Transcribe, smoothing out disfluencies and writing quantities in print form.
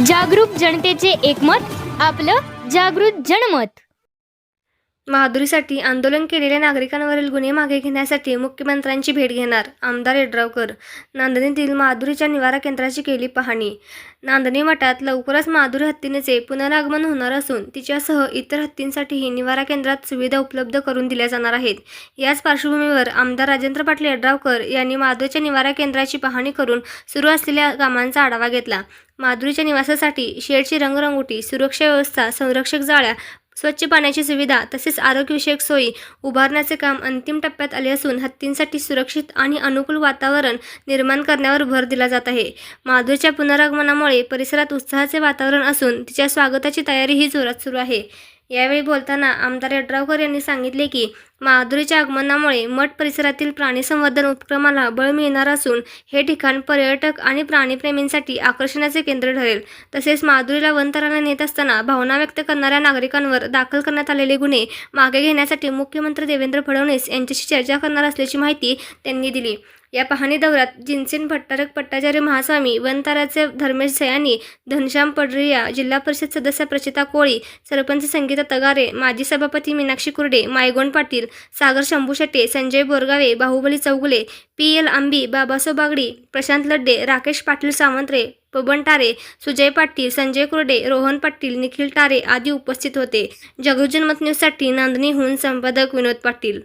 जागरूक जनतेचे एकमत, आपलं जागृत जनमत. महादुरीसाठी आंदोलन केलेल्या नागरिकांवरील गुन्हे मागे घेण्यासाठी मुख्यमंत्र्यांची भेट घेणार आमदार यड्रावकर. नांदणीतील महादुरीच्या निवारा केंद्राची केली पाहणी. नांदणी मठात लवकरच महादुरी हत्तीनेचे पुनरागमन होणार असून तिच्यासह इतर हत्तींसाठीही निवारा केंद्रात सुविधा उपलब्ध करून दिल्या जाणार आहेत. याच पार्श्वभूमीवर आमदार राजेंद्र पाटील यड्रावकर यांनी महादुरीच्या निवारा केंद्राची पाहणी करून सुरू असलेल्या कामांचा आढावा घेतला. महादुरीच्या निवासासाठी शेडची रंगरंगोटी, सुरक्षा व्यवस्था, संरक्षक जाळ्या, स्वच्छ पाण्याची सुविधा तसेच आरोग्यविषयक सोयी उभारण्याचे काम अंतिम टप्प्यात आले असून हत्तींसाठी सुरक्षित आणि अनुकूल वातावरण निर्माण करण्यावर भर दिला जात आहे. महादुरीच्या पुनरागमनामुळे परिसरात उत्साहाचे वातावरण असून तिच्या स्वागताची तयारीही जोरात सुरू आहे. यावेळी बोलताना आमदार यड्रावकर यांनी सांगितले की महादुरीच्या आगमनामुळे मठ परिसरातील प्राणी संवर्धन उपक्रमाला बळ मिळणार असून हे ठिकाण पर्यटक आणि प्राणीप्रेमींसाठी आकर्षणाचे केंद्र ठरेल. तसेच महादुरीला वनतराला नेत असताना भावना व्यक्त करणाऱ्या नागरिकांवर दाखल करण्यात आलेले गुन्हे मागे घेण्यासाठी मुख्यमंत्री देवेंद्र फडणवीस यांच्याशी चर्चा करणार असल्याची माहिती त्यांनी दिली. या पाहणी दौऱ्यात जिनसेन भट्टारक पट्टाचार्य महास्वामी, वनतराचे धर्मेश सयानी, घनश्याम पडरिया, जिल्हा परिषद सदस्य प्रचिता कोळी, सरपंच संगीता तगारे, माजी सभापती मीनाक्षी कुर्डे, मायगोंड पाटील, सागर शंभू शेट्टे, संजय बोरगावे, बाहुबली चौगुले, PL आंबी, बाबासो बागडी, प्रशांत लड्डे, राकेश पाटील सावंतरे, पवन टारे, सुजय पाटील, संजय कुर्डे, रोहन पाटील, निखिल टारे आदी उपस्थित होते. जागृत जनमत न्यूजसाठी नांदणीहून संपादक विनोद पाटील.